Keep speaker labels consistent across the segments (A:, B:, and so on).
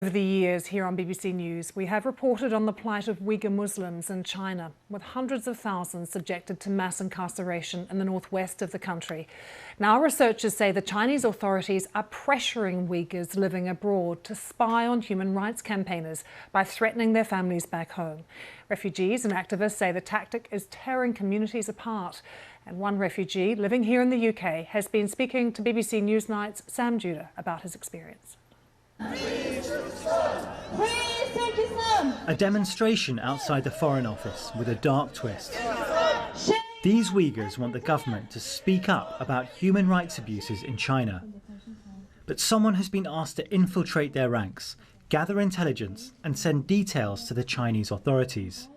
A: Over the years here on BBC News, we have reported on the plight of Uyghur Muslims in China, with hundreds of thousands subjected to mass incarceration in the northwest of the country. Now researchers say the Chinese authorities are pressuring Uyghurs living abroad to spy on human rights campaigners by threatening their families back home. Refugees and activists say the tactic is tearing communities apart. And one refugee living here in the UK has been speaking to BBC Newsnight's Sam Judah about his experience.
B: A demonstration outside the Foreign Office with a dark twist. These Uyghurs want the government to speak up about human rights abuses in China. But someone has been asked to infiltrate their ranks, gather intelligence and send details to the Chinese authorities.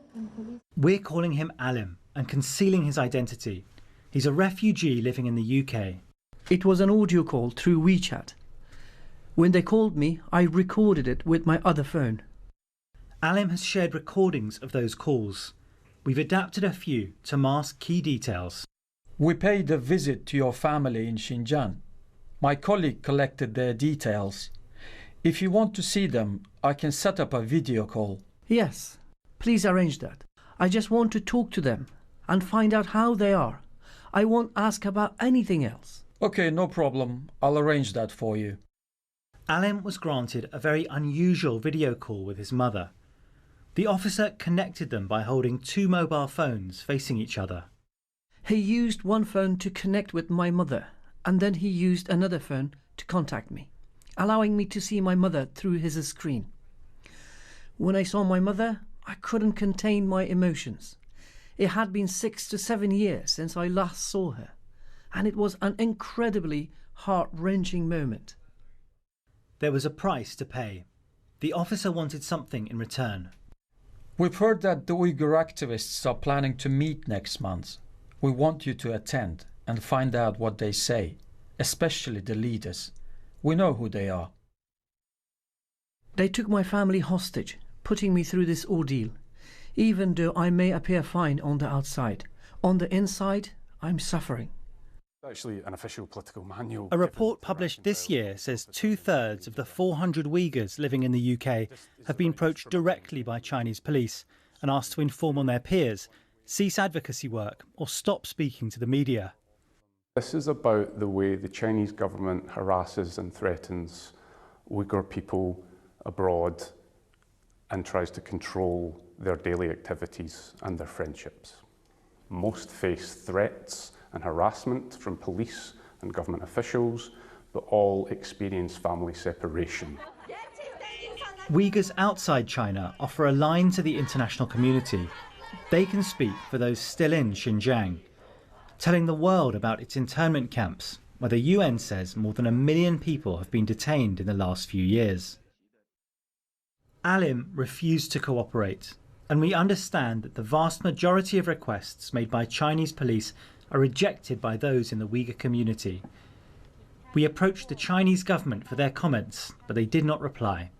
B: We're calling him Alim and concealing his identity. He's a refugee living in the UK.
C: It was an audio call through WeChat. When they called me, I recorded it with my other phone.
B: Alim has shared recordings of those calls. We've adapted a few to mask key details.
D: We paid a visit to your family in Xinjiang. My colleague collected their details. If you want to see them, I can set up a video call.
C: Yes, please arrange that. I just want to talk to them and find out how they are. I won't ask about anything else.
D: Okay, no problem. I'll arrange that for you.
B: Alim was granted a very unusual video call with his mother. The officer connected them by holding two mobile phones facing each other.
C: He used one phone to connect with my mother, and then he used another phone to contact me, allowing me to see my mother through his screen. When I saw my mother, I couldn't contain my emotions. It had been 6 to 7 years since I last saw her, and it was an incredibly heart-wrenching moment.
B: There was a price to pay. The officer wanted something in return.
D: We've heard that the Uyghur activists are planning to meet next month. We want you to attend and find out what they say, especially the leaders. We know who they are.
C: They took my family hostage, putting me through this ordeal. Even though I may appear fine on the outside, on the inside, I'm suffering.
E: Actually, an official political manual.
B: A report published this year says 2/3 of the 400 Uyghurs living in the UK have been approached directly by Chinese police and asked to inform on their peers, cease advocacy work or stop speaking to the media.
E: This is about the way the Chinese government harasses and threatens Uyghur people abroad and tries to control their daily activities and their friendships. Most face threats and harassment from police and government officials, but all experience family separation.
B: Uyghurs outside China offer a line to the international community. They can speak for those still in Xinjiang, telling the world about its internment camps, where the UN says more than 1 million people have been detained in the last few years. Alim refused to cooperate, and we understand that the vast majority of requests made by Chinese police are rejected by those in the Uyghur community. We approached the Chinese government for their comments, but they did not reply.